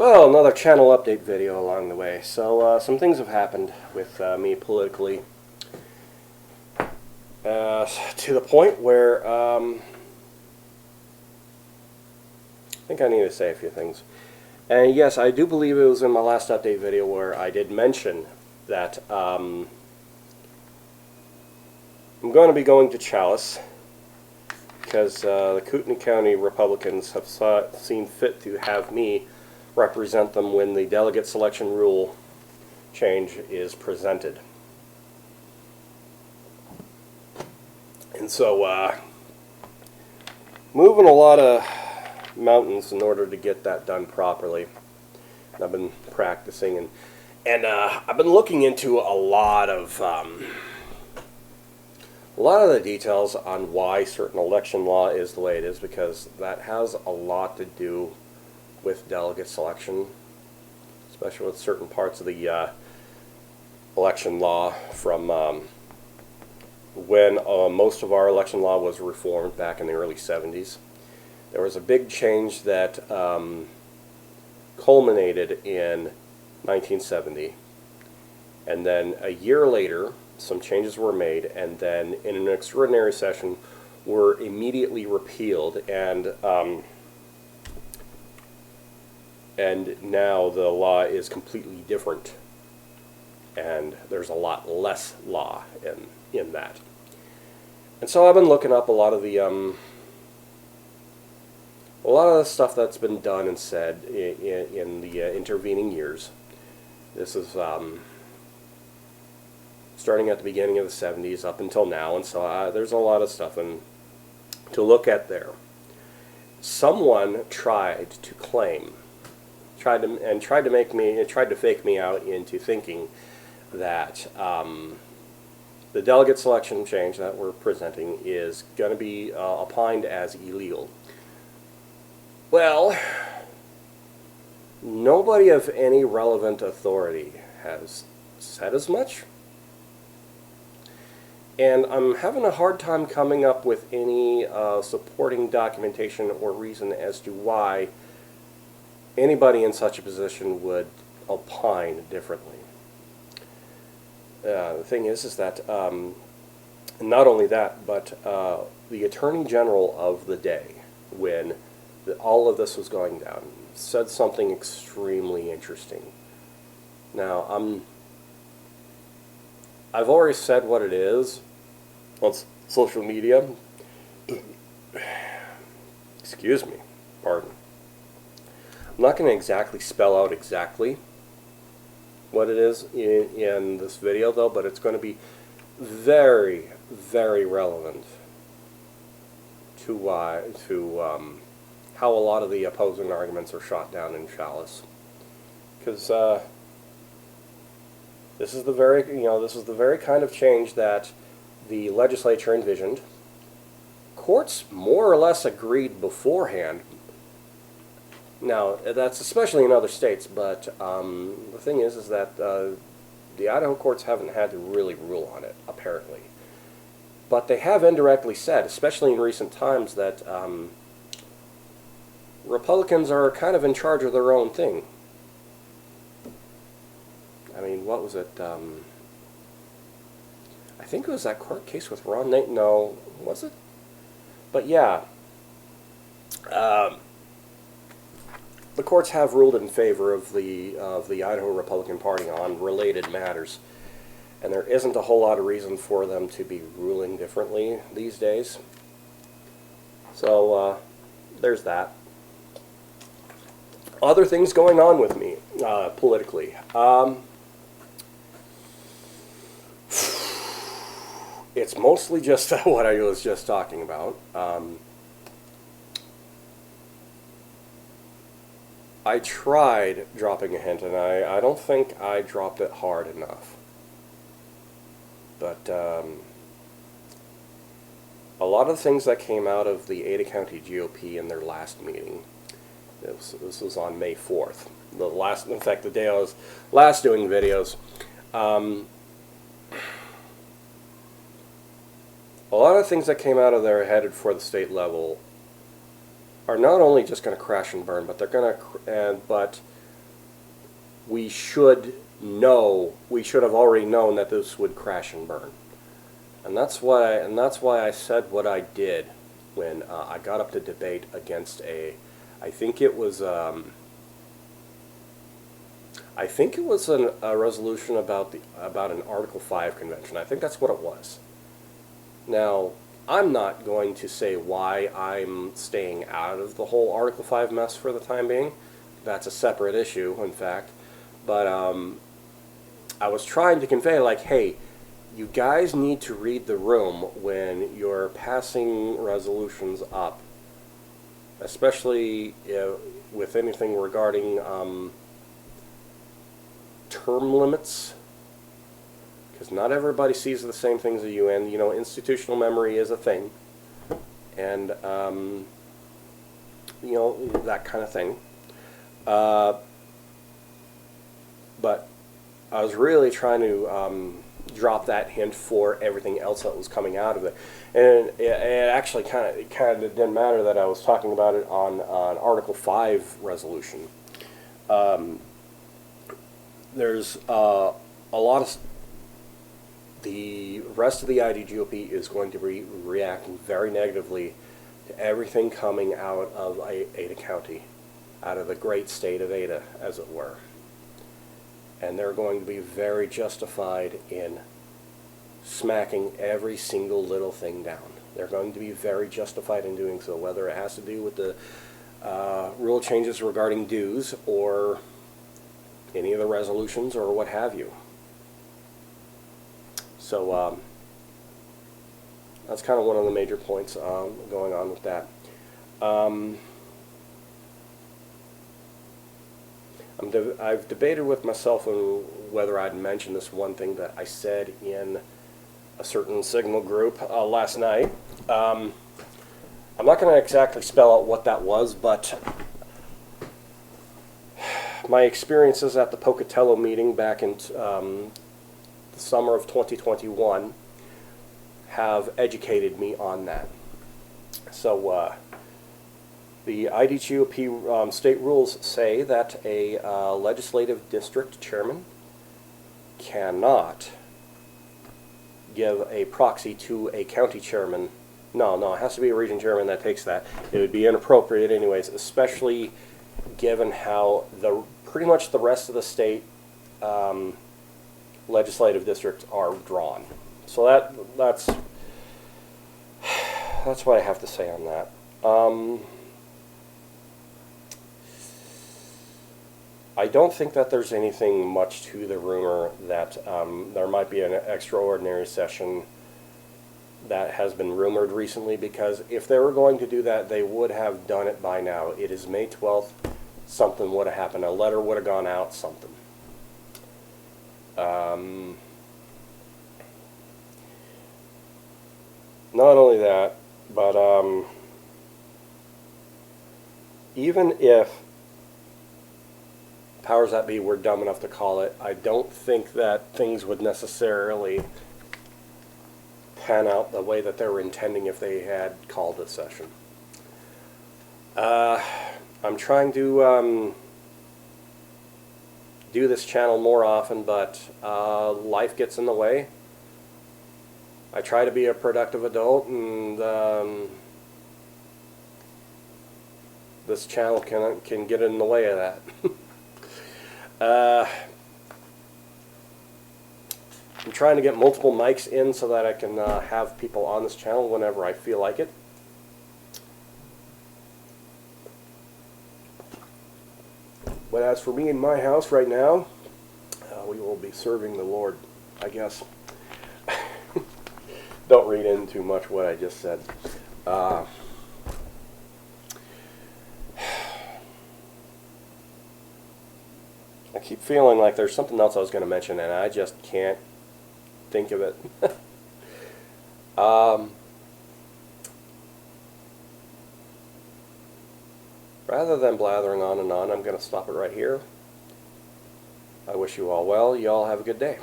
Well, another channel update video along the way. So some things have happened with me politically to the point where I think I need to say a few things. And yes, I do believe it was in my last update video where I did mention that I'm going to be going to Challis because the Kootenai County Republicans have seen fit to have me represent them when the delegate selection rule change is presented. And so moving a lot of mountains in order to get that done properly. I've been practicing and I've been looking into a lot of the details on why certain election law is the way it is, because that has a lot to do with delegate selection, especially with certain parts of the election law from when most of our election law was reformed back in the early 70s. There was a big change that culminated in 1970, and then a year later some changes were made, and then in an extraordinary session were immediately repealed, and now the law is completely different, and there's a lot less law in that. And so I've been looking up a lot of the stuff that's been done and said in the intervening years. This is starting at the beginning of the 70s up until now, and so there's a lot of stuff to look at there. Someone tried to fake me out into thinking that the delegate selection change that we're presenting is going to be opined as illegal. Well, nobody of any relevant authority has said as much, and I'm having a hard time coming up with any supporting documentation or reason as to why anybody in such a position would opine differently. The thing is that not only that, but the Attorney General of the day, when all of this was going down, said something extremely interesting. Now, I've already said what it is on social media. Excuse me, pardon. I'm not going to exactly spell out exactly what it is in this video, though, but it's going to be very, very relevant to how a lot of the opposing arguments are shot down in Challis, because this is the very kind of change that the legislature envisioned. Courts more or less agreed beforehand. Now, that's especially in other states, but the thing is that the Idaho courts haven't had to really rule on it, apparently. But they have indirectly said, especially in recent times, that Republicans are kind of in charge of their own thing. I mean, what was it? I think it was that court case with Ron Nate. No, was it? But yeah. The courts have ruled in favor of the Idaho Republican Party on related matters, and there isn't a whole lot of reason for them to be ruling differently these days. So there's that. Other things going on with me politically. It's mostly just what I was just talking about. I tried dropping a hint, and I don't think I dropped it hard enough. But a lot of the things that came out of the Ada County GOP in their last meeting, this was on May 4th, in fact, the day I was last doing videos, a lot of things that came out of there headed for the state level are not only just going to crash and burn, but they're going to, but we should have already known that this would crash and burn. And that's why I said what I did when I got up to debate against I think it was a resolution about an Article 5 convention. I think that's what it was. Now, I'm not going to say why I'm staying out of the whole Article 5 mess for the time being. That's a separate issue, in fact. But I was trying to convey, like, hey, you guys need to read the room when you're passing resolutions up, especially with anything regarding term limits, because not everybody sees the same things as you, and institutional memory is a thing, and that kind of thing. But I was really trying to drop that hint for everything else that was coming out of it, and it actually kind of didn't matter that I was talking about it on an Article 5 resolution. There's a lot of the rest of the IDGOP is going to be reacting very negatively to everything coming out of Ada County, out of the great state of Ada, as it were. And they're going to be very justified in smacking every single little thing down. They're going to be very justified in doing so, whether it has to do with the rule changes regarding dues or any of the resolutions or what have you. So that's kind of one of the major points going on with that. I've debated with myself on whether I'd mention this one thing that I said in a certain Signal group last night. I'm not going to exactly spell out what that was, but my experiences at the Pocatello meeting back in the summer of 2021 have educated me on that. So the IDGOP state rules say that a legislative district chairman cannot give a proxy to a county chairman. No, it has to be a region chairman that takes that. It would be inappropriate anyways, especially given how pretty much the rest of the state legislative districts are drawn. So that's what I have to say on that. I don't think that there's anything much to the rumor that there might be an extraordinary session that has been rumored recently, because if they were going to do that, they would have done it by now. It is May 12th. Something would have happened. A letter would have gone out, something. Not only that, but even if powers that be were dumb enough to call it, I don't think that things would necessarily pan out the way that they were intending if they had called a session. I'm trying to do this channel more often, but life gets in the way. I try to be a productive adult, and this channel can get in the way of that. I'm trying to get multiple mics in so that I can have people on this channel whenever I feel like it. But as for me in my house right now, we will be serving the Lord, I guess. Don't read in too much what I just said. I keep feeling like there's something else I was going to mention, and I just can't think of it. Rather than blathering on and on, I'm going to stop it right here. I wish you all well. You all have a good day.